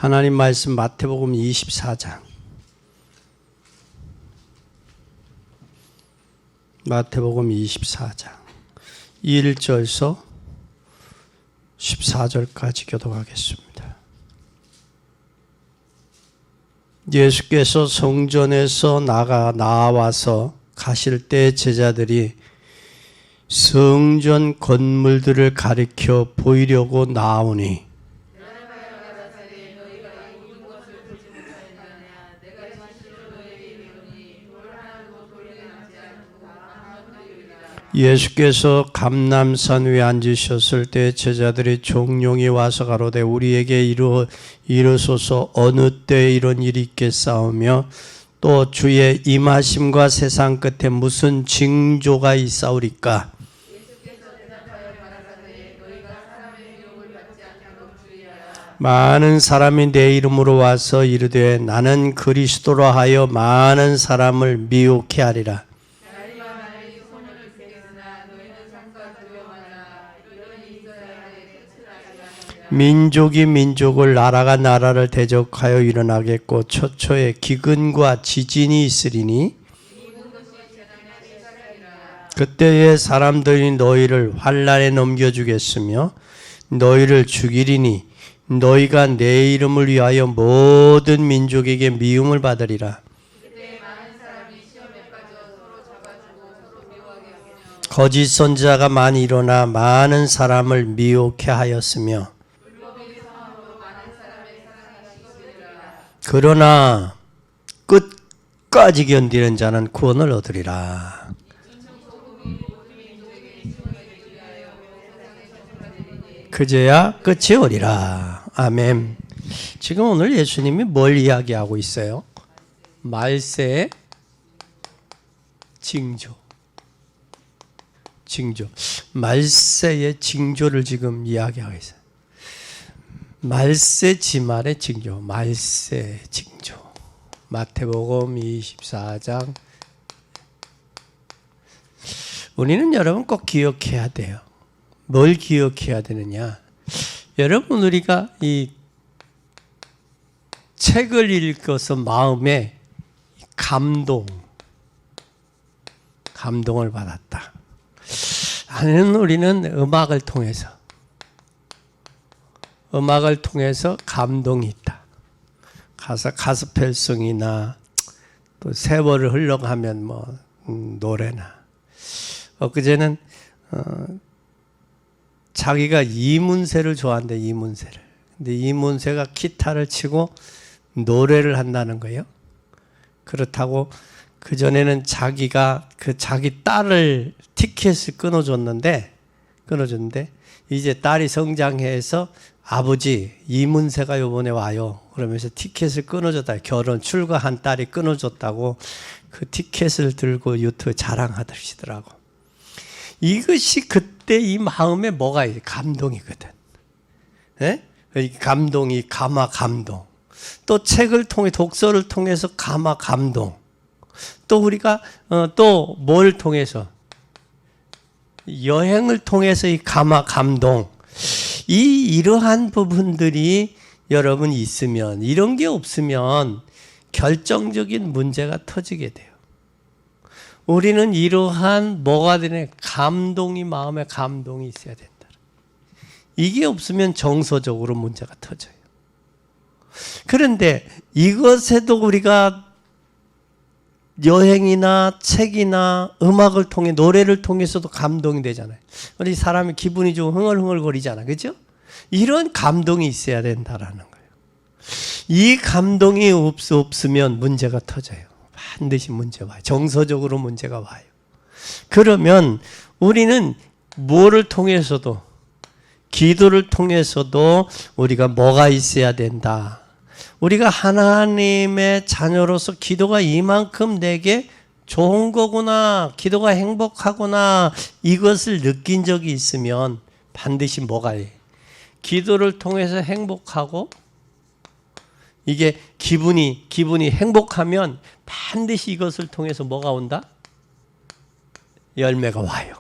하나님 말씀 마태복음 24장. 마태복음 24장 1절서 14절까지 교독하겠습니다. 예수께서 성전에서 나와서 가실 때 제자들이 성전 건물들을 가리켜 보이려고 나오니 예수께서 감람산 위에 앉으셨을 때 제자들이 종용이 와서 가로되 우리에게 이르소서 어느 때 이런 일이 있겠사오며 또 주의 임하심과 세상 끝에 무슨 징조가 있사오리까. 많은 사람이 내 이름으로 와서 이르되 나는 그리스도라 하여 많은 사람을 미혹해 하리라. 민족이 민족을 나라가 나라를 대적하여 일어나겠고 초초에 기근과 지진이 있으리니 그때에 사람들이 너희를 환난에 넘겨주겠으며 너희를 죽이리니 너희가 내 이름을 위하여 모든 민족에게 미움을 받으리라. 거짓 선지자가 많이 일어나 많은 사람을 미혹해 하였으며 그러나 끝까지 견디는 자는 구원을 얻으리라. 그제야 끝이 오리라. 아멘. 지금 오늘 예수님이 뭘 이야기하고 있어요? 말세의 징조. 말세의 징조를 지금 이야기하고 있어요. 말세 지말의 징조, 말세 징조. 마태복음 24장. 우리는 여러분 꼭 기억해야 돼요. 뭘 기억해야 되느냐? 여러분 우리가 이 책을 읽어서 마음에 감동을 받았다. 아니면 우리는 음악을 통해서 감동이 있다. 가스펠송이나 또 세월을 흘러가면 노래나. 엊그제는 자기가 이문세를 좋아한대. 근데 이문세가 기타를 치고 노래를 한다는 거예요. 그렇다고 그전에는 자기가 자기 딸을 티켓을 끊어줬는데 이제 딸이 성장해서 아버지 이문세가 요번에 와요. 그러면서 티켓을 끊어줬다. 결혼 출가한 딸이 끊어줬다고 그 티켓을 들고 유튜브 자랑하시더라고. 이것이 그때 이 마음에 뭐가 있어요? 감동이거든. 예? 감동이 감동. 또 책을 통해 독서를 통해서 감동. 또 우리가 또 뭘 통해서 여행을 통해서 이 감동. 이러한 부분들이 여러분 있으면 이런 게 없으면 결정적인 문제가 터지게 돼요. 우리는 이러한 뭐가 되냐 감동이 마음에 감동이 있어야 된다. 이게 없으면 정서적으로 문제가 터져요. 그런데 이것에도 우리가 여행이나 책이나 음악을 통해 노래를 통해서도 감동이 되잖아요. 우리 사람이 기분이 좀 흥얼흥얼거리잖아. 그죠? 이런 감동이 있어야 된다라는 거예요. 이 감동이 없으면 문제가 터져요. 반드시 문제 와요. 정서적으로 문제가 와요. 그러면 우리는 뭐를 통해서도 기도를 통해서도 우리가 뭐가 있어야 된다. 우리가 하나님의 자녀로서 기도가 이만큼 내게 좋은 거구나, 기도가 행복하구나, 이것을 느낀 적이 있으면 반드시 뭐가 해? 기도를 통해서 행복하고 이게 기분이 행복하면 반드시 이것을 통해서 뭐가 온다? 열매가 와요.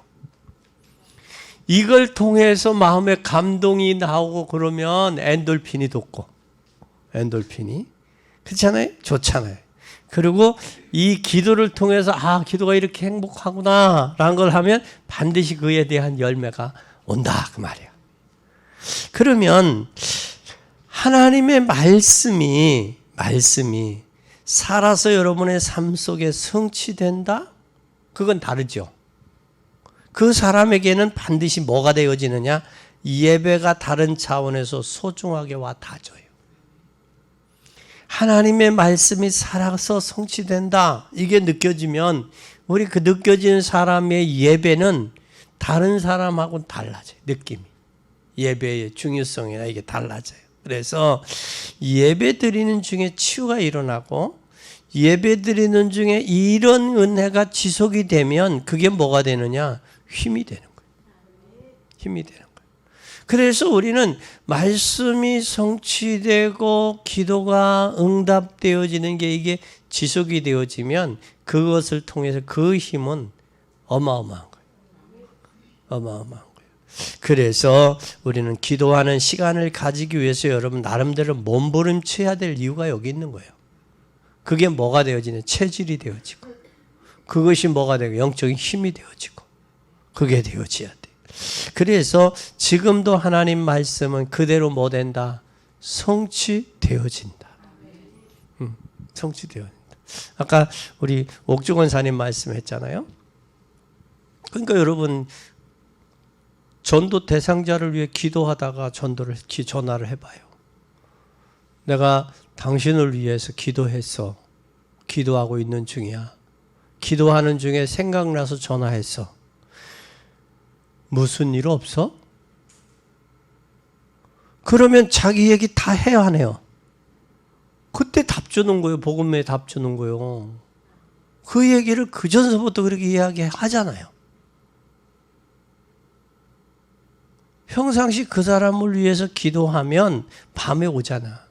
이걸 통해서 마음에 감동이 나오고 그러면 엔돌핀이 돋고 엔돌핀이. 그렇잖아요? 좋잖아요. 그리고 이 기도를 통해서 기도가 이렇게 행복하구나 라는 걸 하면 반드시 그에 대한 열매가 온다 그 말이야. 그러면 하나님의 말씀이 살아서 여러분의 삶 속에 성취된다? 그건 다르죠. 그 사람에게는 반드시 뭐가 되어지느냐? 예배가 다른 차원에서 소중하게 와 닿아줘요. 하나님의 말씀이 살아서 성취된다. 이게 느껴지면 우리 그 느껴지는 사람의 예배는 다른 사람하고는 달라져요. 느낌이. 예배의 중요성이나 이게 달라져요. 그래서 예배 드리는 중에 치유가 일어나고 예배 드리는 중에 이런 은혜가 지속이 되면 그게 뭐가 되느냐? 힘이 되는 거예요. 힘이 되는 거예요. 그래서 우리는 말씀이 성취되고 기도가 응답되어지는 게 이게 지속이 되어지면 그것을 통해서 그 힘은 어마어마한 거예요. 어마어마한 거예요. 그래서 우리는 기도하는 시간을 가지기 위해서 여러분 나름대로 몸부림쳐야 될 이유가 여기 있는 거예요. 그게 뭐가 되어지냐? 체질이 되어지고 그것이 뭐가 되고 영적인 힘이 되어지고 그게 되어져야 돼. 그래서 지금도 하나님 말씀은 그대로 뭐 된다? 성취되어진다. 성취되어진다. 아까 우리 옥중원 사님 말씀했잖아요. 그러니까 여러분 전도 대상자를 위해 기도하다가 전화를 해봐요. 내가 당신을 위해서 기도했어. 기도하고 있는 중이야. 기도하는 중에 생각나서 전화했어. 무슨 일 없어? 그러면 자기 얘기 다 해야 하네요. 그때 답 주는 거예요. 복음에 답 주는 거예요. 그 얘기를 그 전서부터 그렇게 이야기하잖아요. 평상시 그 사람을 위해서 기도하면 밤에 오잖아.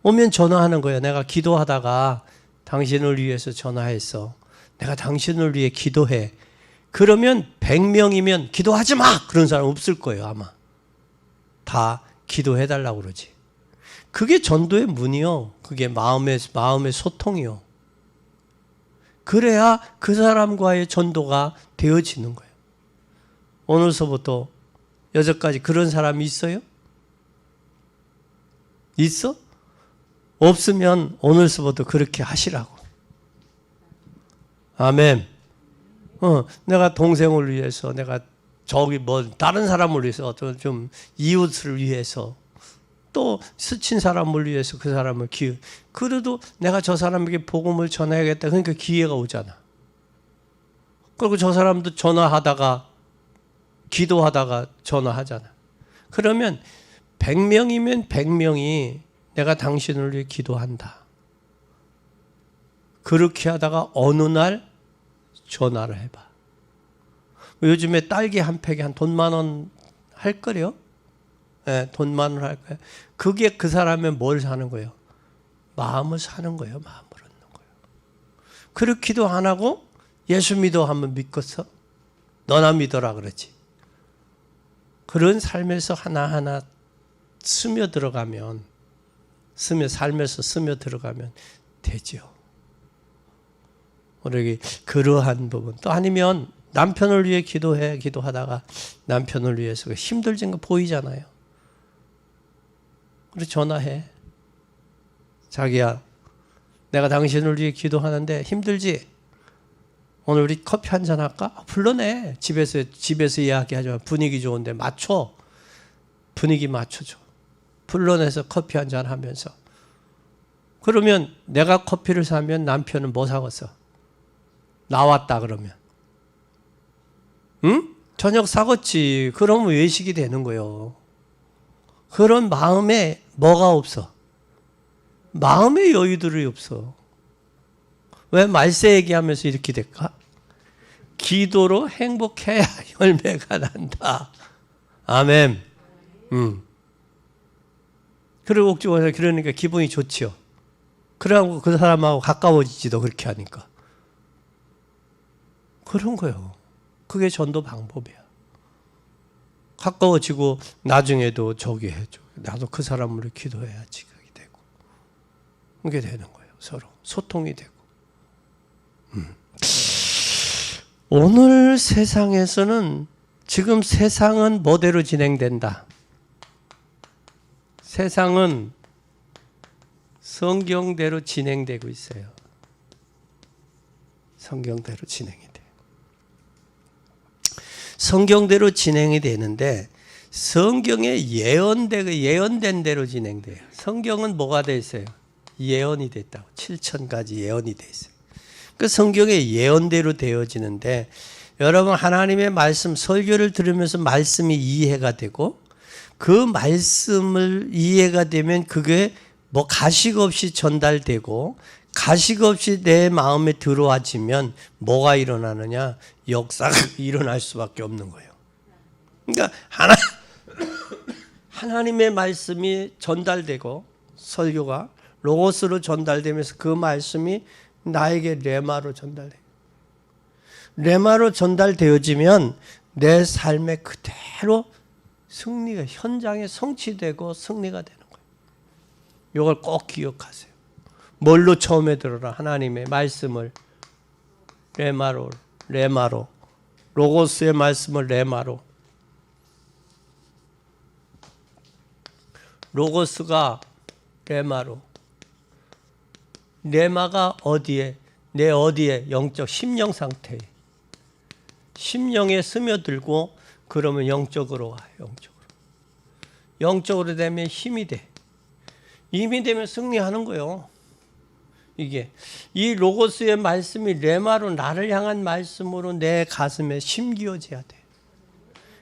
오면 전화하는 거예요. 내가 기도하다가 당신을 위해서 전화했어. 내가 당신을 위해 기도해. 그러면 100명이면 기도하지 마! 그런 사람 없을 거예요, 아마. 다 기도해달라고 그러지. 그게 전도의 문이요. 그게 마음의 소통이요. 그래야 그 사람과의 전도가 되어지는 거예요. 오늘서부터 여태까지 그런 사람이 있어요? 있어? 없으면 오늘서부터 그렇게 하시라고. 아멘. 내가 동생을 위해서, 내가 다른 사람을 위해서, 좀 이웃을 위해서, 또 스친 사람을 위해서 그 사람을 그래도 내가 저 사람에게 복음을 전해야겠다. 그러니까 기회가 오잖아. 그리고 저 사람도 기도하다가 전화하잖아. 그러면 100명이면 100명이 내가 당신을 위해 기도한다. 그렇게 하다가 어느 날 전화를 해봐. 요즘에 딸기 한 팩에 한 돈 10,000원 할 거래요? 네, 돈 10,000원 할 거예요. 그게 그 사람의 뭘 사는 거예요? 마음을 사는 거예요. 마음을 얻는 거예요. 그렇기도 안 하고 예수 믿어 하면 믿겠어? 너나 믿어라 그러지. 그런 삶에서 하나하나 삶에서 스며 들어가면 되죠. 우리 그러한 부분. 또 아니면 남편을 위해 기도하다가 남편을 위해서 힘들진 거 보이잖아요. 그래서 전화해. 자기야, 내가 당신을 위해 기도하는데 힘들지? 오늘 우리 커피 한잔 할까? 불러내. 집에서 이야기하지. 분위기 좋은데 분위기 맞춰줘. 불러내서 커피 한잔 하면서. 그러면 내가 커피를 사면 남편은 뭐 사겠어? 나왔다 그러면. 응? 저녁 사겠지. 그러면 외식이 되는 거예요. 그런 마음에 뭐가 없어? 마음의 여유들이 없어. 왜 말세 얘기하면서 이렇게 될까? 기도로 행복해야 열매가 난다. 아멘. 그리고 옥주원에 그러니까 기분이 좋지요. 그러고 그 사람하고 가까워지지도 그렇게 하니까. 그런 거예요. 그게 전도 방법이야. 가까워지고 나중에도 저기 해줘. 나도 그 사람으로 기도해야지 그게 되고. 그게 되는 거예요. 서로 소통이 되고. 오늘 세상에서는 지금 세상은 뭐대로 진행된다. 세상은 성경대로 진행되고 있어요. 성경대로 진행이 돼요. 성경대로 진행이 되는데 성경에 예언된 대로 진행돼요. 성경은 뭐가 돼 있어요? 예언이 됐다고. 7,000가지 예언이 돼 있어요. 그 성경의 예언대로 되어지는데 여러분 하나님의 말씀 설교를 들으면서 말씀이 이해가 되고 그 말씀을 이해가 되면 그게 뭐 가식 없이 전달되고 가식 없이 내 마음에 들어와지면 뭐가 일어나느냐? 역사가 일어날 수밖에 없는 거예요. 그러니까 하나님의 말씀이 전달되고 설교가 로고스로 전달되면서 그 말씀이 나에게 레마로 전달돼요. 레마로 전달되어지면 내 삶에 그대로 승리가 현장에 성취되고 승리가 되는 거예요. 이걸 꼭 기억하세요. 뭘로 처음에 들어라? 하나님의 말씀을 레마로 로고스의 말씀을 레마로 로고스가 레마로 레마가 어디에? 내 어디에? 영적 심령 상태에 심령에 스며들고 그러면 영적으로 와. 영적으로 되면 힘이 돼. 힘이 되면 승리하는 거예요. 이게 이 로고스의 말씀이 레마로 나를 향한 말씀으로 내 가슴에 심기어져야 돼.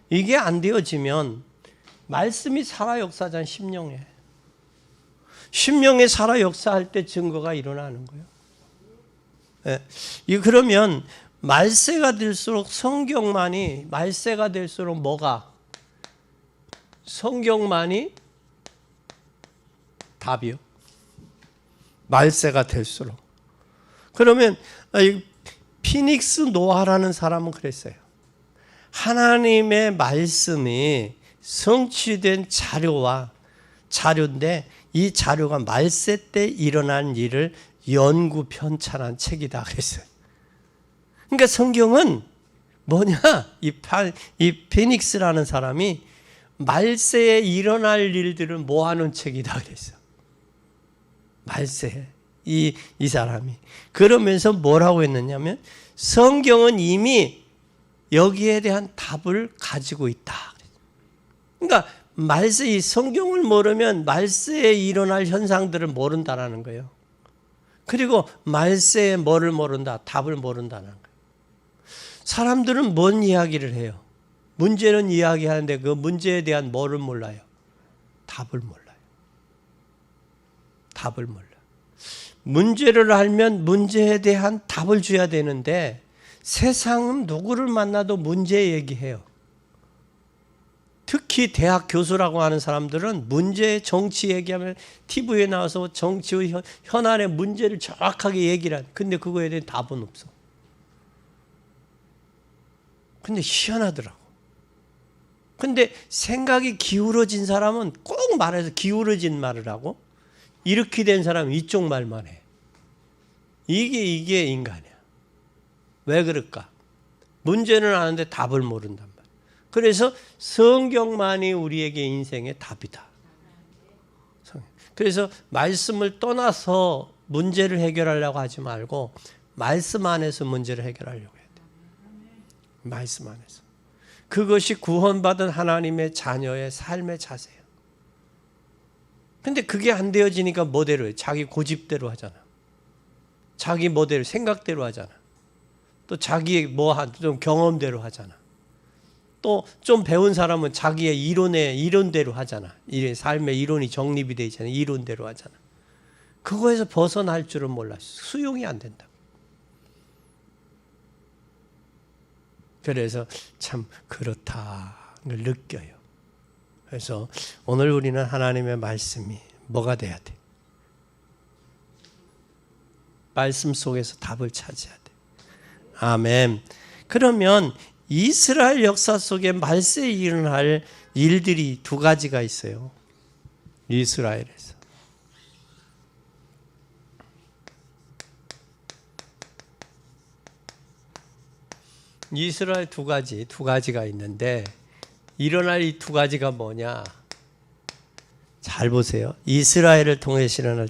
이게 안 되어지면 말씀이 살아 역사잖아. 심령에 살아 역사할 때 증거가 일어나는 거예요. 예. 그러면 말세가 될수록 성경만이 말세가 될수록 뭐가? 성경만이 답이요. 말세가 될수록. 그러면 피닉스 노아라는 사람은 그랬어요. 하나님의 말씀이 성취된 자료인데 이 자료가 말세 때 일어난 일을 연구 편찬한 책이다 그랬어요. 그러니까 성경은 뭐냐? 이 피닉스라는 사람이 말세에 일어날 일들을 모아놓은 책이다 그랬어요. 말세 이 사람이 그러면서 뭐라고 했느냐면 성경은 이미 여기에 대한 답을 가지고 있다. 그러니까 말세 이 성경을 모르면 말세에 일어날 현상들을 모른다라는 거예요. 그리고 말세에 뭐를 모른다? 답을 모른다는 거예요. 사람들은 뭔 이야기를 해요? 문제는 이야기하는데 그 문제에 대한 뭐를 몰라요? 답을 몰라요. 답을 몰라. 문제를 알면 문제에 대한 답을 줘야 되는데 세상은 누구를 만나도 문제 얘기해요. 특히 대학 교수라고 하는 사람들은 문제 정치 얘기하면 TV에 나와서 정치의 현안의 문제를 정확하게 얘기를 하는. 근데 그거에 대한 답은 없어. 근데 희한하더라고. 근데 생각이 기울어진 사람은 꼭 말해서 기울어진 말을 하고 이렇게 된 사람은 이쪽 말만 해. 이게 인간이야. 왜 그럴까? 문제는 아는데 답을 모른단 말이야. 그래서 성경만이 우리에게 인생의 답이다. 그래서 말씀을 떠나서 문제를 해결하려고 하지 말고 말씀 안에서 문제를 해결하려고 해야 돼. 말씀 안에서. 그것이 구원받은 하나님의 자녀의 삶의 자세예요. 근데 그게 안 되어지니까 뭐대로 해? 자기 고집대로 하잖아. 자기 뭐대로 생각대로 하잖아. 또 자기의 좀 경험대로 하잖아. 또 좀 배운 사람은 자기의 이론대로 하잖아. 삶의 이론이 정립이 되어 있잖아. 이론대로 하잖아. 그거에서 벗어날 줄은 몰랐어. 수용이 안 된다. 그래서 참 그렇다 걸 느껴요. 그래서 오늘 우리는 하나님의 말씀이 뭐가 돼야 돼? 말씀 속에서 답을 찾아야 돼. 아멘. 그러면 이스라엘 역사 속에 말세에 일어날 일들이 두 가지가 있어요. 이스라엘에서. 이스라엘 두 가지가 있는데 일어날 이 두 가지가 뭐냐? 잘 보세요. 이스라엘을 통해서 일어날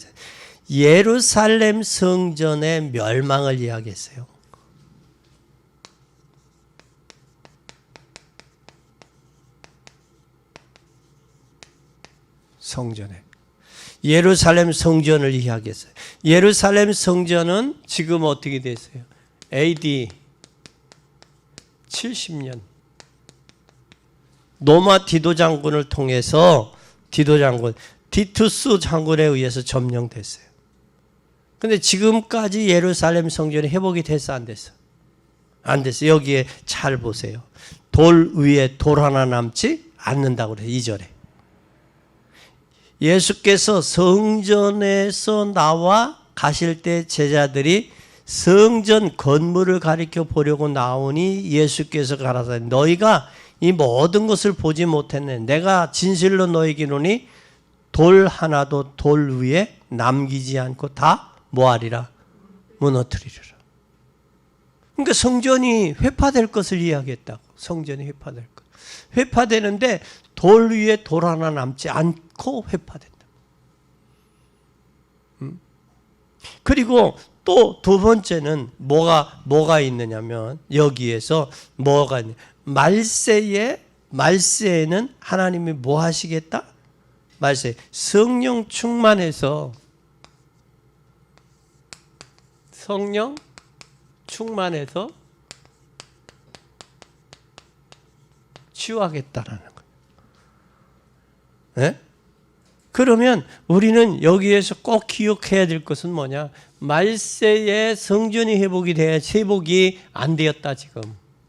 예루살렘 성전의 멸망을 이야기했어요. 성전에. 예루살렘 성전을 이야기했어요. 예루살렘 성전은 지금 어떻게 됐어요? AD 70년. 로마 디도 장군을 통해서 디투스 장군에 의해서 점령됐어요. 근데 지금까지 예루살렘 성전이 회복이 됐어, 안 됐어? 안 됐어. 여기에 잘 보세요. 돌 위에 돌 하나 남지 않는다고 그래요. 2절에. 예수께서 성전에서 나와 가실 때 제자들이 성전 건물을 가리켜 보려고 나오니 예수께서 가라사대 너희가 이 모든 것을 보지 못했네. 내가 진실로 너희에게 이르노니 돌 하나도 돌 위에 남기지 않고 다 뭐하리라? 무너뜨리리라. 그러니까 성전이 회파될 것을 이야기했다고. 성전이 회파될 것. 회파되는데 돌 위에 돌 하나 남지 않고 회파된다. 그리고 또 두 번째는 뭐가 있느냐면 여기에서 뭐가 있냐? 말세에는 하나님이 뭐 하시겠다? 말세 성령 충만해서 치유하겠다라는 거예요. 네? 그러면 우리는 여기에서 꼭 기억해야 될 것은 뭐냐? 말세에 성전이 회복이 안 되었다 지금.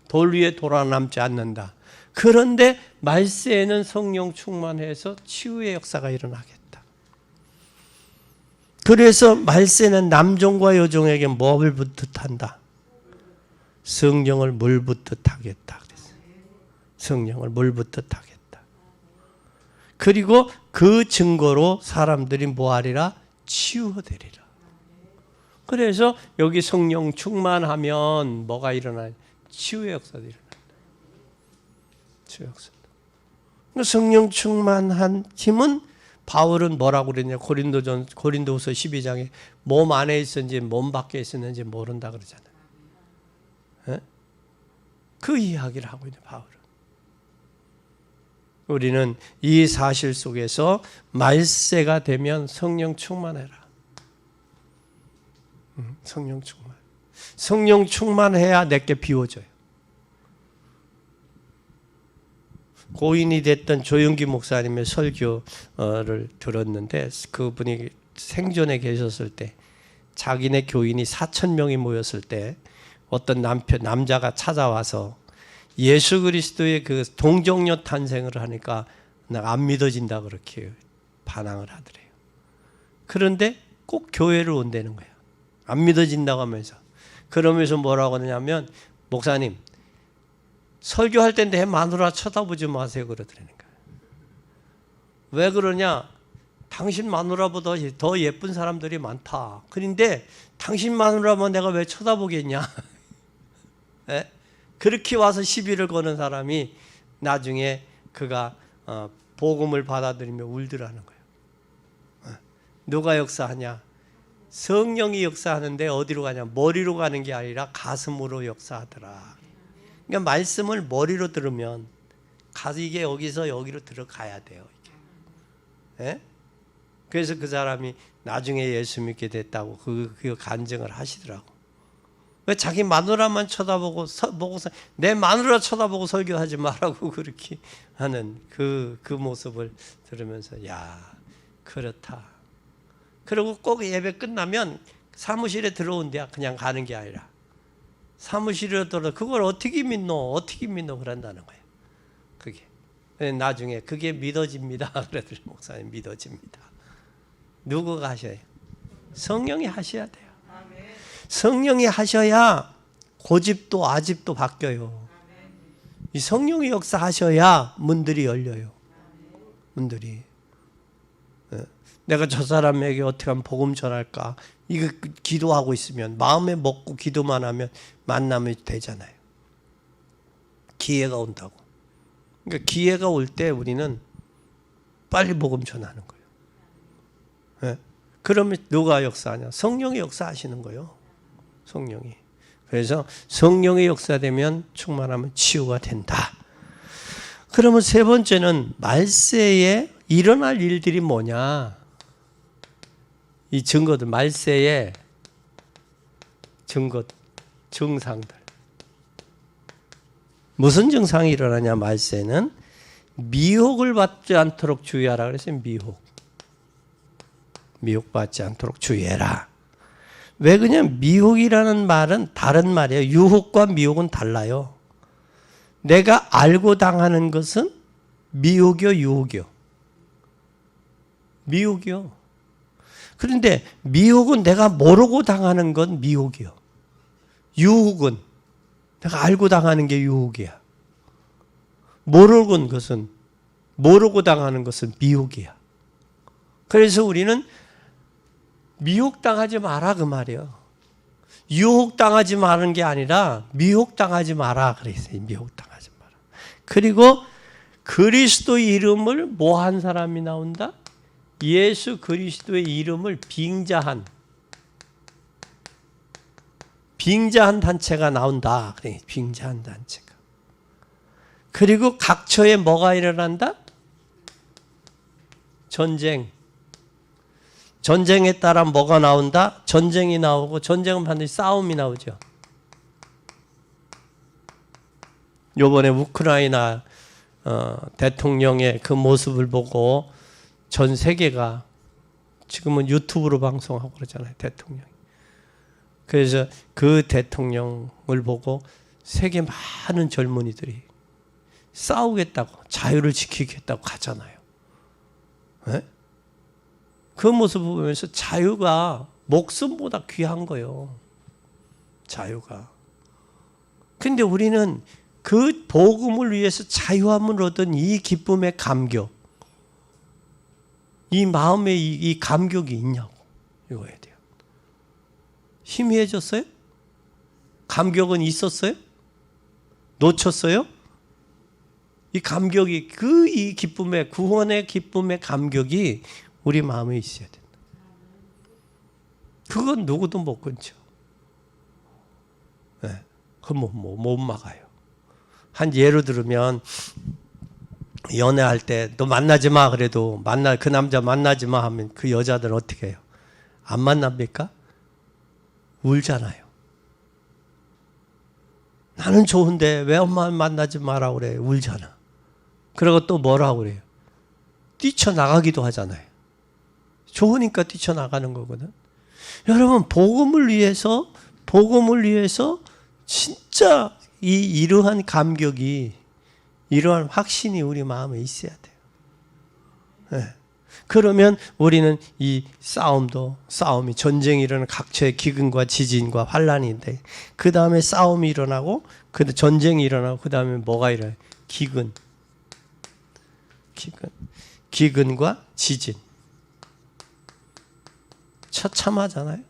돌 위에 돌아 남지 않는다. 그런데 말세에는 성령 충만해서 치유의 역사가 일어나겠다. 그래서 말세는 남종과 여종에게 뭘 붓듯 한다? 성령을 물 붓듯 하겠다. 성령을 물 붓듯 하겠다. 그리고 그 증거로 사람들이 뭐하리라? 치유되리라. 그래서 여기 성령 충만하면 뭐가 일어나요? 치유의 역사도 일어난다. 치유 역사도. 성령 충만한 힘은 바울은 뭐라고 그랬냐? 고린도후서 12장에 몸 안에 있었는지 몸 밖에 있었는지 모른다 그러잖아요. 에? 그 이야기를 하고 있는 바울은. 우리는 이 사실 속에서 말세가 되면 성령 충만해라. 성령 충만해야 내게 비워져요. 고인이 됐던 조영기 목사님의 설교를 들었는데 그분이 생전에 계셨을 때 자기네 교인이 4,000명이 모였을 때 어떤 남자가 찾아와서 예수 그리스도의 그 동정녀 탄생을 하니까 안 믿어진다 그렇게 반항을 하더래요. 그런데 꼭 교회를 온다는 거야. 안 믿어진다고 하면서. 그러면서 뭐라고 하냐면 목사님 설교할 때 내 마누라 쳐다보지 마세요 그러더라는 거야. 왜 그러냐? 당신 마누라보다 더 예쁜 사람들이 많다. 그런데 당신 마누라만 내가 왜 쳐다보겠냐? 네? 그렇게 와서 시비를 거는 사람이 나중에 그가 복음을 받아들이며 울더라는 거예요. 누가 역사하냐? 성령이 역사하는데 어디로 가냐? 머리로 가는 게 아니라 가슴으로 역사하더라. 그러니까 말씀을 머리로 들으면 이게 여기서 여기로 들어가야 돼요. 이게. 네? 그래서 그 사람이 나중에 예수 믿게 됐다고 그 간증을 하시더라고. 왜 자기 마누라만 쳐다보고 내 마누라 쳐다보고 설교하지 말라고 그렇게 하는 그 모습을 들으면서 야 그렇다. 그리고 꼭 예배 끝나면 사무실에 들어온대야. 그냥 가는 게 아니라 사무실에 들어 그걸 어떻게 믿노 그런다는 거예요. 그게 나중에 그게 믿어집니다. 그래도 목사님 믿어집니다. 누구가 하셔요? 성령이 하셔야 돼요. 성령이 하셔야 고집도 아집도 바뀌어요. 이 성령이 역사하셔야 문들이 열려요. 문들이. 내가 저 사람에게 어떻게 하면 복음 전할까? 이거 기도하고 있으면, 마음에 먹고 기도만 하면 만나면 되잖아요. 기회가 온다고. 그러니까 기회가 올 때 우리는 빨리 복음 전하는 거예요. 네? 그러면 누가 역사하냐? 성령이 역사하시는 거예요. 성령이. 그래서 성령의 역사되면 충만하면 치유가 된다. 그러면 세 번째는 말세에 일어날 일들이 뭐냐? 이 증거들, 말세의 증거, 증상들. 무슨 증상이 일어나냐? 말세는 미혹을 받지 않도록 주의하라 그랬어요. 미혹받지 않도록 주의해라. 왜 그냥 미혹이라는 말은 다른 말이에요. 유혹과 미혹은 달라요. 내가 알고 당하는 것은 미혹이요, 유혹이요? 미혹이요. 그런데 미혹은 내가 모르고 당하는 건 미혹이요. 유혹은 내가 알고 당하는 게 유혹이야. 모르고 당하는 것은 미혹이야. 그래서 우리는 미혹당하지 마라 그 말이에요. 유혹당하지 마는 게 아니라 미혹당하지 마라 그랬어요. 미혹당하지 마라. 그리고 그리스도의 이름을 뭐 한 사람이 나온다? 예수 그리스도의 이름을 빙자한 단체가 나온다. 그래, 빙자한 단체가. 그리고 각처에 뭐가 일어난다? 전쟁에 따라 뭐가 나온다? 전쟁이 나오고, 전쟁은 반드시 싸움이 나오죠. 요번에 우크라이나 대통령의 그 모습을 보고 전 세계가 지금은 유튜브로 방송하고 그러잖아요, 대통령이. 그래서 그 대통령을 보고 세계 많은 젊은이들이 싸우겠다고, 자유를 지키겠다고 가잖아요. 네? 그 모습을 보면서 자유가 목숨보다 귀한 거예요. 자유가. 근데 우리는 그 복음을 위해서 자유함을 얻은 이 기쁨의 감격, 이 마음에 이 감격이 있냐고 이거야 돼요. 희미해졌어요? 감격은 있었어요? 놓쳤어요? 이 감격이, 이 기쁨의, 구원의 기쁨의 감격이 우리 마음에 있어야 된다. 그건 누구도 못 끊죠. 네. 그건 못 막아요. 한 예로 들으면, 연애할 때 너 만나지 마 그래도 그 남자 만나지 마 하면 그 여자들은 어떻게 해요? 안 만납니까? 울잖아요. 나는 좋은데 왜 엄마 만나지 마라 그래? 울잖아. 그리고 또 뭐라고 그래요? 뛰쳐나가기도 하잖아요. 좋으니까 뛰쳐나가는 거거든. 여러분, 복음을 위해서 진짜 이러한 감격이, 이러한 확신이 우리 마음에 있어야 돼요. 네. 그러면 우리는 이 싸움이, 전쟁이 일어나는 각처의 기근과 지진과 환란인데, 그 다음에 싸움이 일어나고, 전쟁이 일어나고, 그 다음에 뭐가 일어나요? 기근과 지진. 처참하잖아요.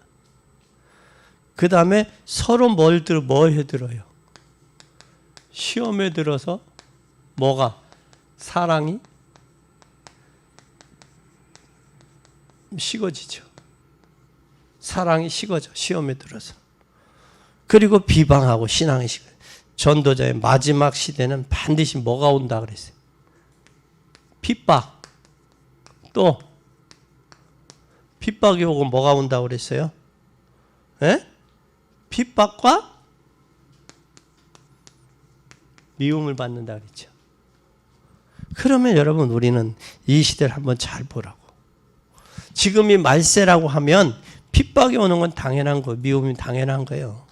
그 다음에 서로 뭐 해들어요? 시험에 들어서 뭐가? 사랑이 식어지죠. 사랑이 식어져, 시험에 들어서. 그리고 비방하고 신앙이 식어져. 전도자의 마지막 시대는 반드시 뭐가 온다 그랬어요? 핍박. 또 핍박이 오고 뭐가 온다고 그랬어요? 예? 핍박과 미움을 받는다 그랬죠. 그러면 여러분, 우리는 이 시대를 한번 잘 보라고. 지금이 말세라고 하면 핍박이 오는 건 당연한 거예요. 미움이 당연한 거예요.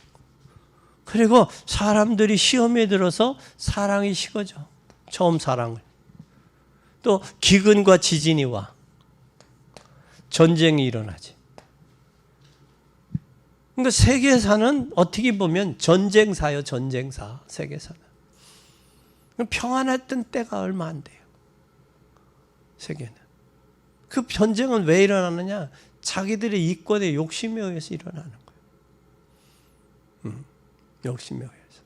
그리고 사람들이 시험에 들어서 사랑이 식어져. 처음 사랑을. 또 기근과 지진이 와. 전쟁이 일어나지. 그러니까 세계사는 어떻게 보면 전쟁사요, 전쟁사. 세계사는. 평안했던 때가 얼마 안 돼요. 세계는. 그 전쟁은 왜 일어나느냐? 자기들의 이권에 욕심에 의해서 일어나는 거예요. 욕심에 의해서.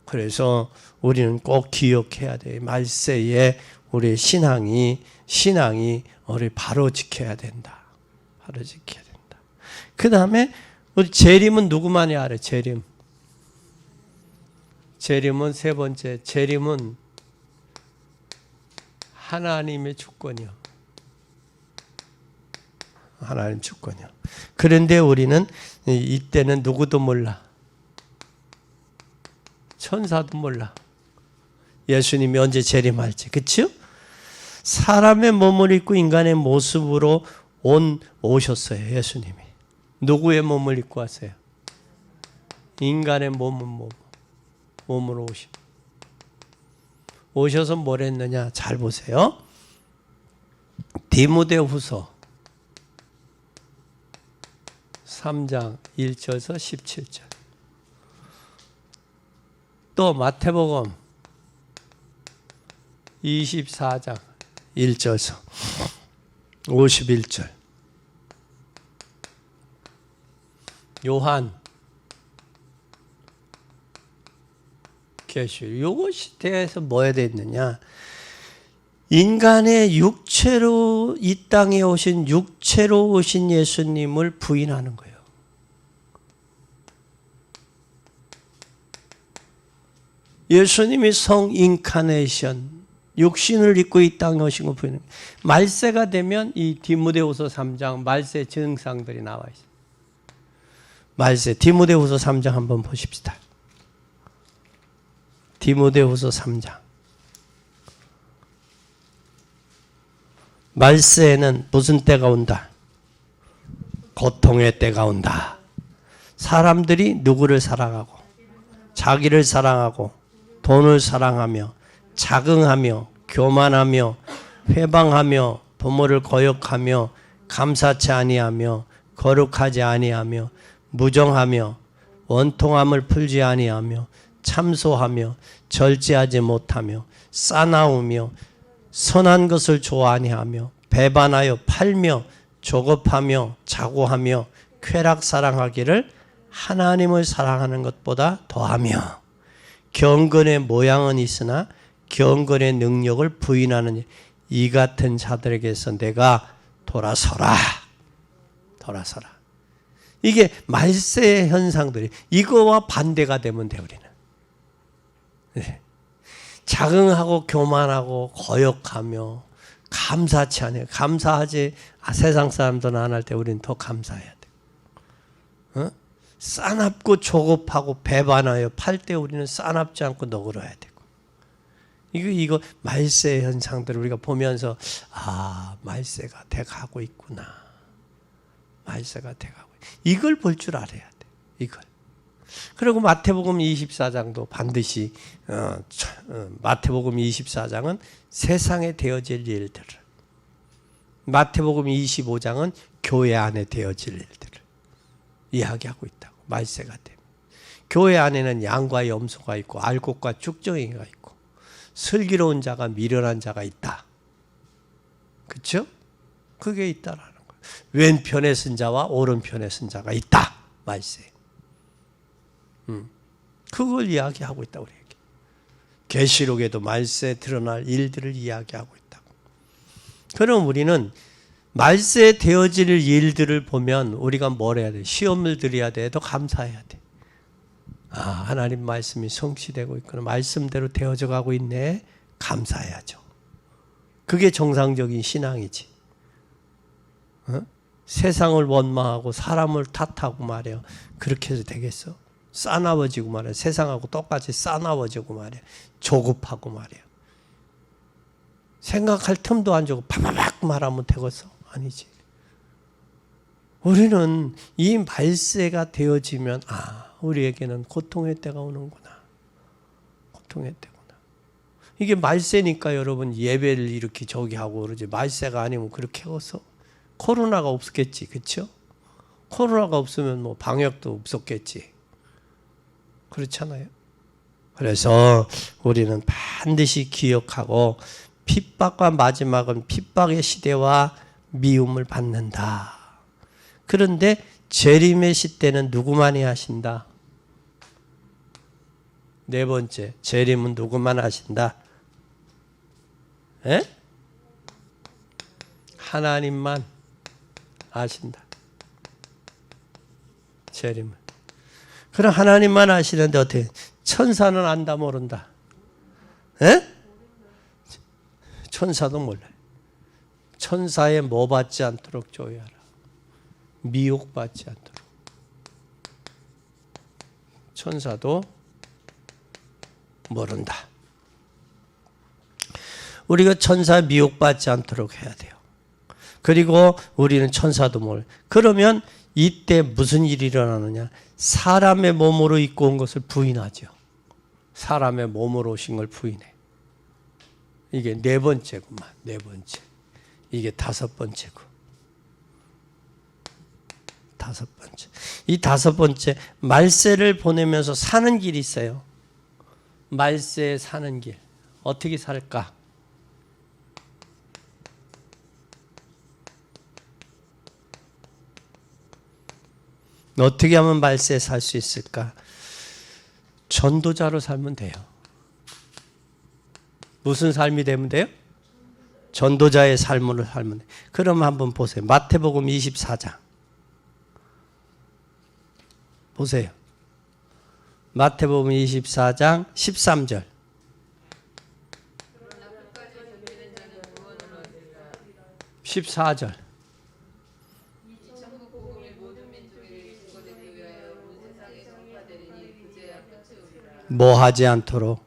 그래서 우리는 꼭 기억해야 돼요. 말세에 우리의 신앙이 우리 바로 지켜야 된다. 바로 지켜야 된다. 그 다음에 우리 재림은 누구만이 알아요? 재림은 세 번째, 재림은 하나님의 주권이요. 하나님 주권이요. 그런데 우리는 이때는 누구도 몰라. 천사도 몰라. 예수님이 언제 재림할지. 그렇죠? 사람의 몸을 입고 인간의 모습으로 오셨어요. 예수님이. 누구의 몸을 입고 왔어요? 인간의 몸으로 오셔서 뭘 했느냐? 잘 보세요. 디모데후서 3장 1절에서 17절. 또 마태복음 24장 1절에서 51절. 요한 계시. 이것이 대해서 뭐에 됐느냐? 인간의 육체로 이 땅에 오신 육체로 오신 예수님을 부인하는 거예요. 예수님이 성인카네이션, 육신을 입고 이 땅에 오신 걸 부인하는 거예요. 말세가 되면 이 디모데후서 3장 말세 증상들이 나와 있어요. 말세, 디모데후서 3장 한번 보십시다. 디모데후서 3장. 말세에는 무슨 때가 온다? 고통의 때가 온다. 사람들이 누구를 사랑하고 자기를 사랑하고 돈을 사랑하며 자긍하며 교만하며 회방하며 부모를 거역하며 감사치 아니하며 거룩하지 아니하며 무정하며 원통함을 풀지 아니하며 참소하며 절제하지 못하며 싸나우며 선한 것을 좋아하니하며 배반하여 팔며 조급하며 자고하며 쾌락 사랑하기를 하나님을 사랑하는 것보다 더하며 경건의 모양은 있으나 경건의 능력을 부인하는 이 같은 자들에게서 내가 돌아서라. 이게 말세의 현상들이 이거와 반대가 되면 돼 우리는. 네. 자긍하고 교만하고 거역하며 감사치 않아요. 감사하지 세상 사람들은 안 할 때 우리는 더 감사해야 돼. 싸납고 조급하고 배반하여 팔 때 우리는 싸납지 않고 너그러야 되고. 이거 말세의 현상들을 우리가 보면서 말세가 돼가고 있구나. 말세가 돼가고 이걸 볼 줄 알아야 돼. 이걸. 그리고 마태복음 24장도 반드시 마태복음 24장은 세상에 되어질 일들을, 마태복음 25장은 교회 안에 되어질 일들을 이야기하고 있다고. 말세가 되면 교회 안에는 양과 염소가 있고 알곡과 쭉정이가 있고 슬기로운 자가 미련한 자가 있다. 그렇죠? 그게 있다라는 거예요. 왼편에 쓴 자와 오른편에 쓴 자가 있다. 말세. 그걸 이야기하고 있다 우리에게. 계시록에도 말세에 드러날 일들을 이야기하고 있다고. 그럼 우리는 말세에 되어질 일들을 보면 우리가 뭘 해야 돼? 시험을 드려야 돼. 더 감사해야 돼. 하나님 말씀이 성취되고 있구나. 말씀대로 되어져 가고 있네. 감사해야죠. 그게 정상적인 신앙이지. 세상을 원망하고 사람을 탓하고 말이야. 그렇게 해서 되겠어? 싸나워지고 말이야. 세상하고 똑같이 싸나워지고 말이야. 조급하고 말이야. 생각할 틈도 안 주고 팍팍 말하면 되겠어? 아니지. 우리는 이 말세가 되어지면 우리에게는 고통의 때가 오는구나. 고통의 때구나. 이게 말세니까 여러분 예배를 이렇게 저기 하고 그러지. 말세가 아니면 그렇게 해서 코로나가 없었겠지. 그렇죠? 코로나가 없으면 뭐 방역도 없었겠지. 그렇잖아요. 그래서 우리는 반드시 기억하고 핍박과 마지막은 핍박의 시대와 미움을 받는다. 그런데 재림의 시대는 누구만이 하신다? 네 번째, 재림은 누구만 하신다? 에? 하나님만 아신다. 재림을. 그럼 하나님만 아시는데 어떻게? 천사는 안다 모른다. 에? 천사도 몰라요. 천사에 뭐 받지 않도록 조여하라. 미혹받지 않도록. 천사도 모른다. 우리가 천사 미혹받지 않도록 해야 돼요. 그리고 우리는 천사도 몰라요. 그러면 이때 무슨 일이 일어나느냐? 사람의 몸으로 입고 온 것을 부인하죠. 사람의 몸으로 오신 걸 부인해. 이게 네 번째구만. 네 번째. 이게 다섯 번째고. 다섯 번째. 이 다섯 번째, 말세를 보내면서 사는 길이 있어요. 말세에 사는 길. 어떻게 살까? 어떻게 하면 말세에 살 수 있을까? 전도자로 살면 돼요. 무슨 삶이 되면 돼요? 전도자의 삶으로 살면 돼요. 그럼 한번 보세요. 마태복음 24장. 보세요. 마태복음 24장 13절. (14절) 뭐 하지 않도록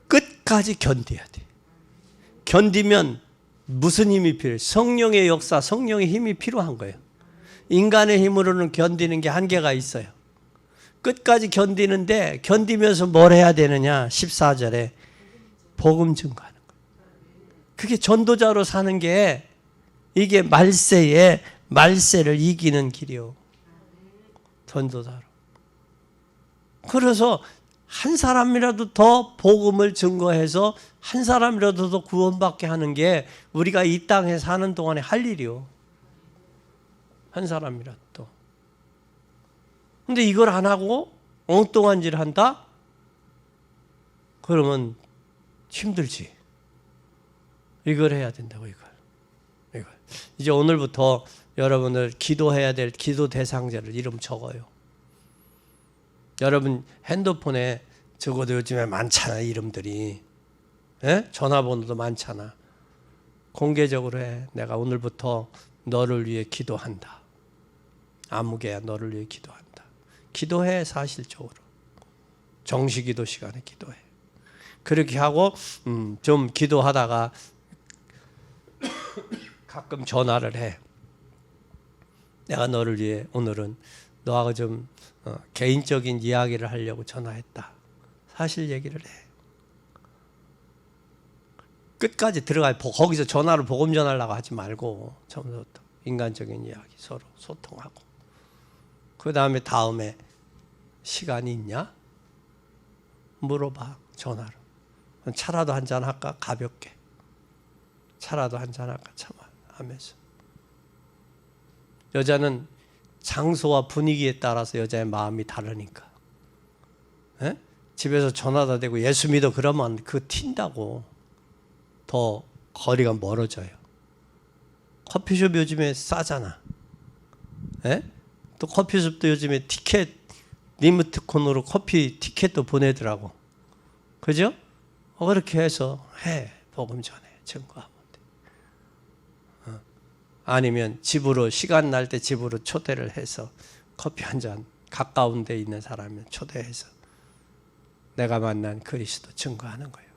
끝까지 견뎌야 돼. 견디면 무슨 힘이 필요해? 성령의 역사, 성령의 힘이 필요한 거예요. 인간의 힘으로는 견디는 게 한계가 있어요. 끝까지 견디는데 견디면서 뭘 해야 되느냐? 14절에 복음 증거하는 거예요. 그게 전도자로 사는 게 이게 말세를 이기는 길이요. 전도자로. 그래서 한 사람이라도 더 복음을 증거해서 한 사람이라도 더 구원받게 하는 게 우리가 이 땅에 사는 동안에 할 일이요. 한 사람이라도. 근데 이걸 안 하고 엉뚱한 짓을 한다? 그러면 힘들지. 이걸 해야 된다고, 이걸. 이제 오늘부터 여러분들 기도해야 될 기도 대상자를 이름 적어요. 여러분 핸드폰에 적어도 요즘에 많잖아, 이름들이. 에? 전화번호도 많잖아. 공개적으로 해. 내가 오늘부터 너를 위해 기도한다. 아무개야, 너를 위해 기도한다. 기도해, 사실적으로. 정시기도 시간에 기도해. 그렇게 하고 좀 기도하다가 가끔 전화를 해. 내가 너를 위해 오늘은 너하고 좀 개인적인 이야기를 하려고 전화했다. 사실 얘기를 해. 끝까지 들어가요. 거기서 전화를 복음 전하려고 하지 말고 처음부터 인간적인 이야기 서로 소통하고, 그 다음에 시간이 있냐? 물어봐, 전화로. 차라도 한잔 할까? 가볍게. 차라도 한잔 할까? 하면서. 여자는 장소와 분위기에 따라서 여자의 마음이 다르니까. 에? 집에서 전화다 대고 예수 믿어 그러면 그거 튄다고. 더 거리가 멀어져요. 커피숍 요즘에 싸잖아. 에? 또 커피숍도 요즘에 티켓 리모트콘으로 커피 티켓도 보내더라고. 그죠? 그렇게 해서 해. 복음 전해. 증거하면 돼. 아니면 집으로 시간 날 때 집으로 초대를 해서 커피 한 잔 가까운 데 있는 사람을 초대해서 내가 만난 그리스도 증거하는 거예요.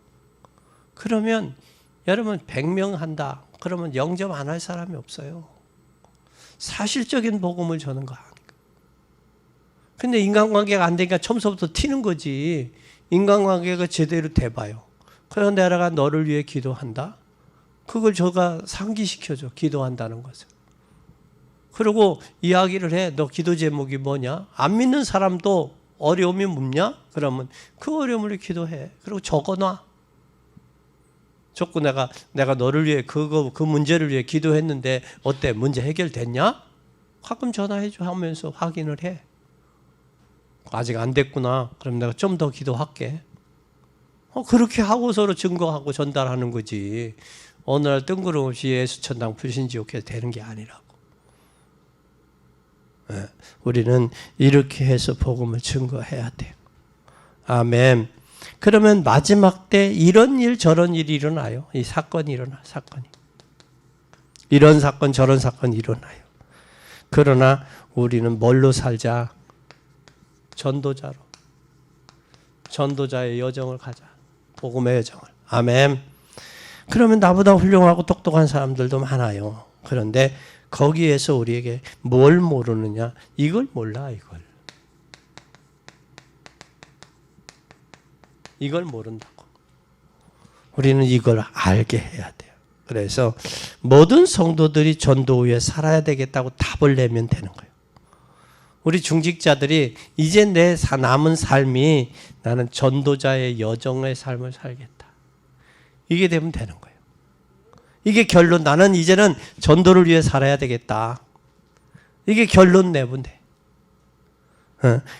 그러면 여러분 100명 한다. 그러면 영접 안 할 사람이 없어요. 사실적인 복음을 전하는 거 아니까. 근데 인간관계가 안 되니까 처음부터 튀는 거지. 인간관계가 제대로 돼봐요. 그래서 내가 너를 위해 기도한다. 그걸 저가 상기시켜줘. 기도한다는 것을. 그리고 이야기를 해. 너 기도 제목이 뭐냐? 안 믿는 사람도 어려움이 뭡냐? 그러면 그 어려움을 기도해. 그리고 적어놔. 자꾸 내가 너를 위해 그 문제를 위해 기도했는데 어때? 문제 해결됐냐? 가끔 전화해줘 하면서 확인을 해. 아직 안 됐구나. 그럼 내가 좀 더 기도할게. 그렇게 하고 서로 증거하고 전달하는 거지. 어느 날 뜬금없이 예수 천당 불신지옥해서 되는 게 아니라고. 우리는 이렇게 해서 복음을 증거해야 돼요. 아멘. 그러면 마지막 때 이런 일 저런 일이 일어나요. 이 사건이 일어나. 사건이. 이런 사건 저런 사건이 일어나요. 그러나 우리는 뭘로 살자? 전도자로. 전도자의 여정을 가자. 복음의 여정을. 아멘. 그러면 나보다 훌륭하고 똑똑한 사람들도 많아요. 그런데 거기에서 우리에게 뭘 모르느냐? 이걸 몰라, 이걸 모른다고. 우리는 이걸 알게 해야 돼요. 그래서 모든 성도들이 전도 후에 살아야 되겠다고 답을 내면 되는 거예요. 우리 중직자들이 이제 내 남은 삶이 나는 전도자의 여정의 삶을 살겠다. 이게 되면 되는 거예요. 이게 결론. 나는 이제는 전도를 위해 살아야 되겠다. 이게 결론 내면 돼.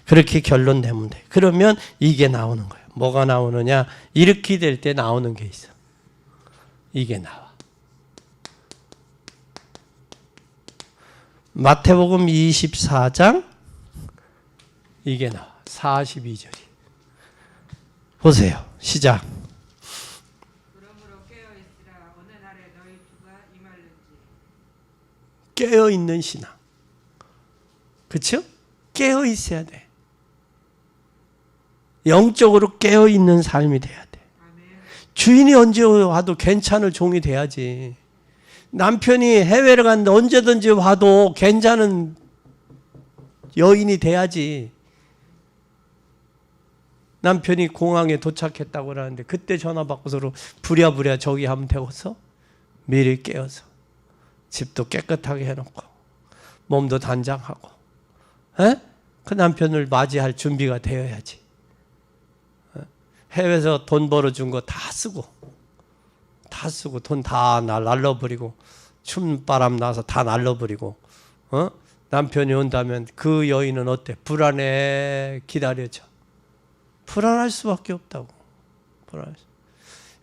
그렇게 결론 내면 돼. 그러면 이게 나오는 거예요. 뭐가 나오느냐? 이렇게 될 때 나오는 게 있어. 이게 나와. 마태복음 24장 이게 나와. 42절이. 보세요. 시작. 그러므로 깨어있으라. 어느 날에 너희 주가 임할는지. 깨어있는 신앙. 그렇죠? 깨어있어야 돼. 영적으로 깨어있는 삶이 돼야 돼. 주인이 언제 와도 괜찮을 종이 돼야지. 남편이 해외를 갔는데 언제든지 와도 괜찮은 여인이 돼야지. 남편이 공항에 도착했다고 그러는데 그때 전화 받고서로 부랴부랴 저기 하면 되겠어? 미리 깨어서 집도 깨끗하게 해놓고 몸도 단장하고 그 남편을 맞이할 준비가 되어야지. 해외에서 돈 벌어준 거 다 쓰고 돈 다 날려버리고 춤바람 나서 다 날려버리고 남편이 온다면 그 여인은 어때? 불안해. 기다려져. 불안할 수밖에 없다고.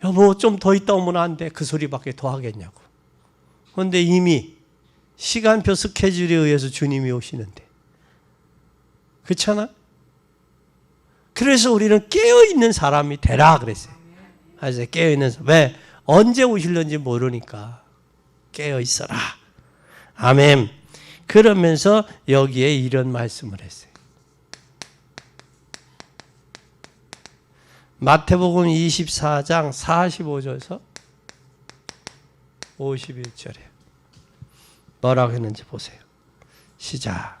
여보 좀 더 있다 오면 안 돼. 그 소리밖에 더 하겠냐고. 그런데 이미 시간표 스케줄에 의해서 주님이 오시는데. 그렇잖아? 그래서 우리는 깨어있는 사람이 되라 그랬어요. 그래서 깨어있는 사람. 왜? 언제 오실는지 모르니까 깨어있어라. 아멘. 그러면서 여기에 이런 말씀을 했어요. 마태복음 24장 45절에서 51절에 뭐라고 했는지 보세요. 시작.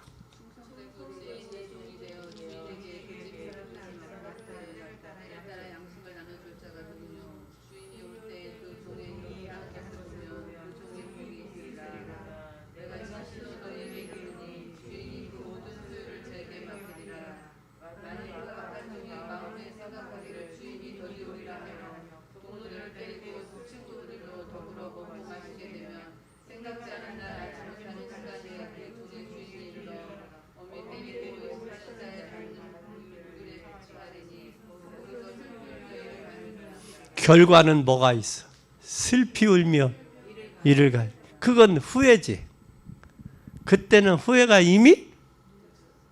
결과는 뭐가 있어? 슬피 울며 이를 갈. 그건 후회지. 그때는 후회가 이미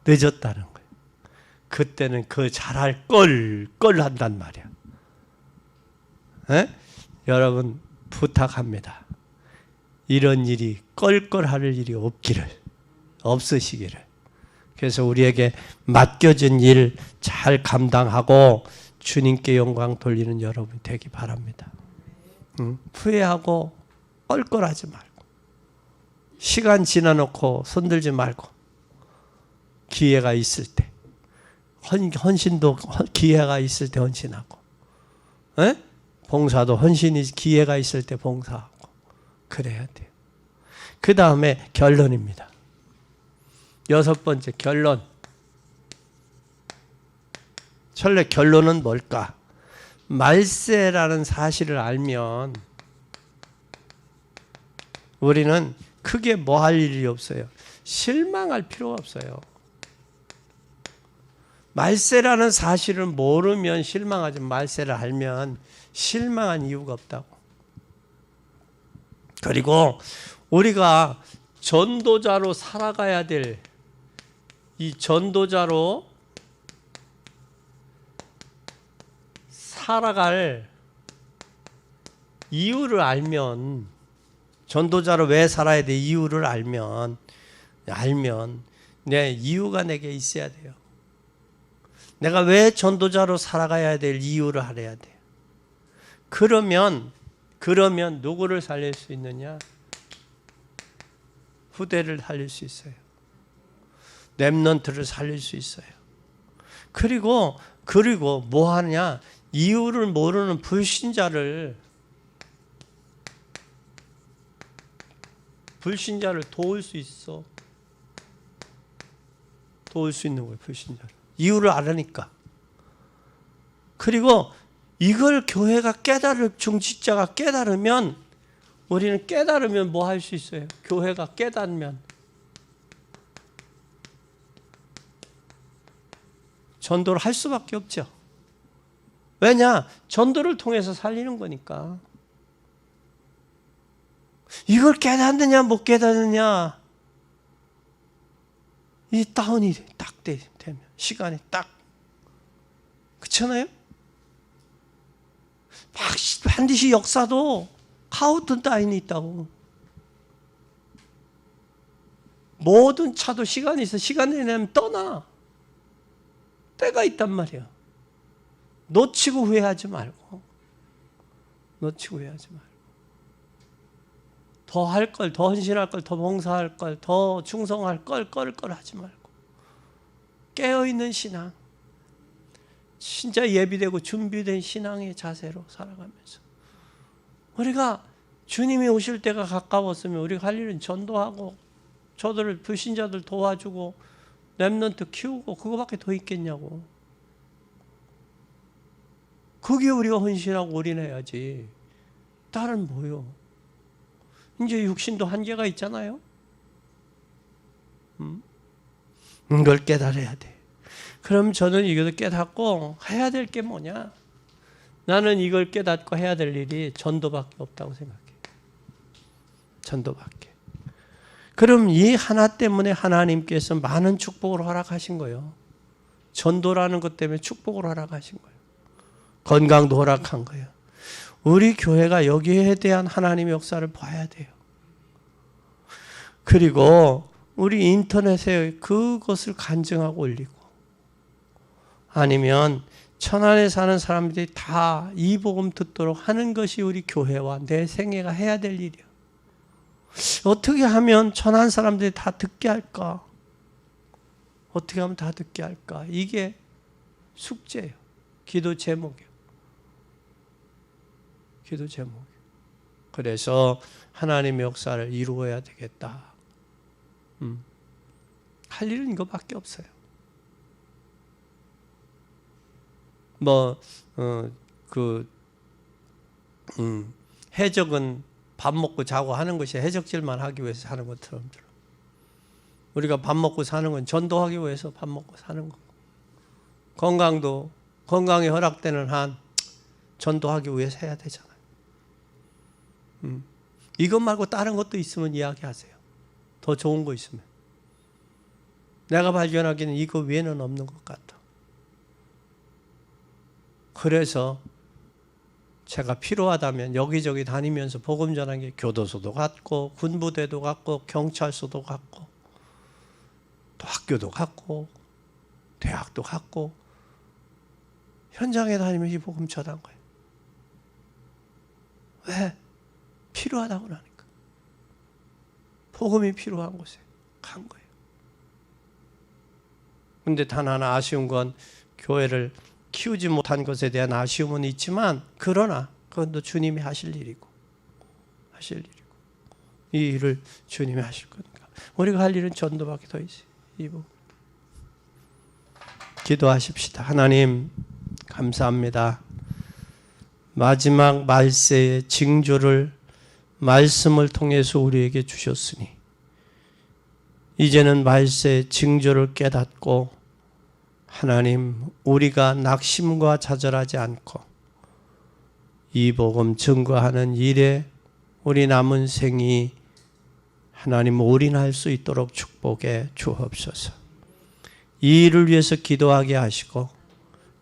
늦었다는 거예요. 그때는 그 잘할 걸 한단 말이야. 여러분 부탁합니다. 이런 일이 껄껄할 일이 없으시기를. 그래서 우리에게 맡겨진 일 잘 감당하고 주님께 영광 돌리는 여러분이 되기 바랍니다. 후회하고 껄껄하지 말고 시간 지나놓고 손들지 말고 기회가 있을 때 헌신도 기회가 있을 때 헌신하고 봉사도 헌신이 기회가 있을 때 봉사하고 그래야 돼요. 그 다음에 결론입니다. 6번째 결론. 철래 결론은 뭘까? 말세라는 사실을 알면 우리는 크게 뭐 할 일이 없어요. 실망할 필요가 없어요. 말세라는 사실을 모르면 실망하지, 말세를 알면 실망한 이유가 없다고. 그리고 우리가 전도자로 살아가야 될, 이 전도자로 살아갈 이유를 알면, 전도자로 왜 살아야 돼 이유를 알면 내 이유가 내게 있어야 돼요. 내가 왜 전도자로 살아가야 될 이유를 알아야 돼요. 그러면 누구를 살릴 수 있느냐? 후대를 살릴 수 있어요. 렘넌트를 살릴 수 있어요. 그리고 뭐 하냐? 이유를 모르는 불신자를 도울 수 있어. 도울 수 있는 거예요, 불신자를. 이유를 알으니까. 그리고 이걸 교회가 중직자가 깨달으면, 우리는 깨달으면 뭐 할 수 있어요? 교회가 깨닫면 전도를 할 수밖에 없죠. 왜냐? 전도를 통해서 살리는 거니까. 이걸 깨닫느냐 못 깨닫느냐, 이 다운이 딱 되면, 시간이 딱, 그렇잖아요? 반드시 역사도 카운트다운이 있다고. 모든 차도 시간이 있어. 시간 내면 떠나. 때가 있단 말이야. 놓치고 후회하지 말고. 더 할 걸, 더 헌신할 걸, 더 봉사할 걸, 더 충성할 걸 하지 말고. 깨어있는 신앙, 진짜 예비되고 준비된 신앙의 자세로 살아가면서, 우리가 주님이 오실 때가 가까웠으면 우리가 할 일은 전도하고, 저들을, 불신자들 도와주고, 렘넌트 키우고, 그거밖에 더 있겠냐고. 그게 우리가 헌신하고 올인해야지. 다른 뭐요? 이제 육신도 한계가 있잖아요. 이걸 깨달아야 돼. 그럼 저는 이것을 깨닫고 해야 될 게 뭐냐? 나는 이걸 깨닫고 해야 될 일이 전도밖에 없다고 생각해요. 전도밖에. 그럼 이 하나 때문에 하나님께서 많은 축복을 허락하신 거예요. 전도라는 것 때문에 축복을 허락하신 거예요. 건강도 허락한 거예요. 우리 교회가 여기에 대한 하나님의 역사를 봐야 돼요. 그리고 우리 인터넷에 그것을 간증하고 올리고, 아니면 천안에 사는 사람들이 다 이 복음 듣도록 하는 것이 우리 교회와 내 생애가 해야 될 일이야. 어떻게 하면 천안 사람들이 다 듣게 할까? 어떻게 하면 다 듣게 할까? 이게 숙제예요. 기도 제목이에요. 기도 제목. 그래서 하나님의 역사를 이루어야 되겠다. 할 일은 이거밖에 없어요. 해적은 밥 먹고 자고 하는 것이 해적질만 하기 위해서 사는 것처럼, 우리가 밥 먹고 사는 건 전도하기 위해서 밥 먹고 사는 거고, 건강도 건강이 허락되는 한 전도하기 위해서 해야 되잖아요. 이것 말고 다른 것도 있으면 이야기하세요. 더 좋은 거 있으면. 내가 발견하기는 이거 외에는 없는 것 같아. 그래서 제가 필요하다면 여기저기 다니면서 복음 전하는 게, 교도소도 갔고, 군부대도 갔고, 경찰서도 갔고, 또 학교도 갔고, 대학도 갔고, 현장에 다니면서 이 복음 전한 거예요. 왜? 필요하다고 하니까. 복음이 필요한 곳에 간 거예요. 근데 단 하나 아쉬운 건, 교회를 키우지 못한 것에 대한 아쉬움은 있지만, 그러나 그건 또 주님이 하실 일이고, 이 일을 주님이 하실 거니까 우리가 할 일은 전도밖에 더 있어요. 이부 기도하십시다. 하나님 감사합니다. 마지막 말세의 징조를 말씀을 통해서 우리에게 주셨으니 이제는 말세의 징조를 깨닫고 하나님 우리가 낙심과 좌절하지 않고 이 복음 증거하는 일에 우리 남은 생이 하나님 올인할 수 있도록 축복해 주옵소서. 이 일을 위해서 기도하게 하시고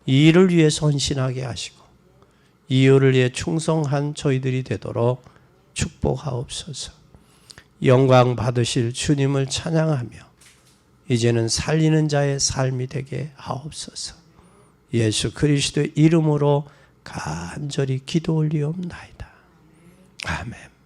이 일을 위해서 헌신하게 하시고 이 일을 위해 충성한 저희들이 되도록 축복하옵소서. 영광 받으실 주님을 찬양하며 이제는 살리는 자의 삶이 되게 하옵소서. 예수 그리스도의 이름으로 간절히 기도 올리옵나이다. 아멘.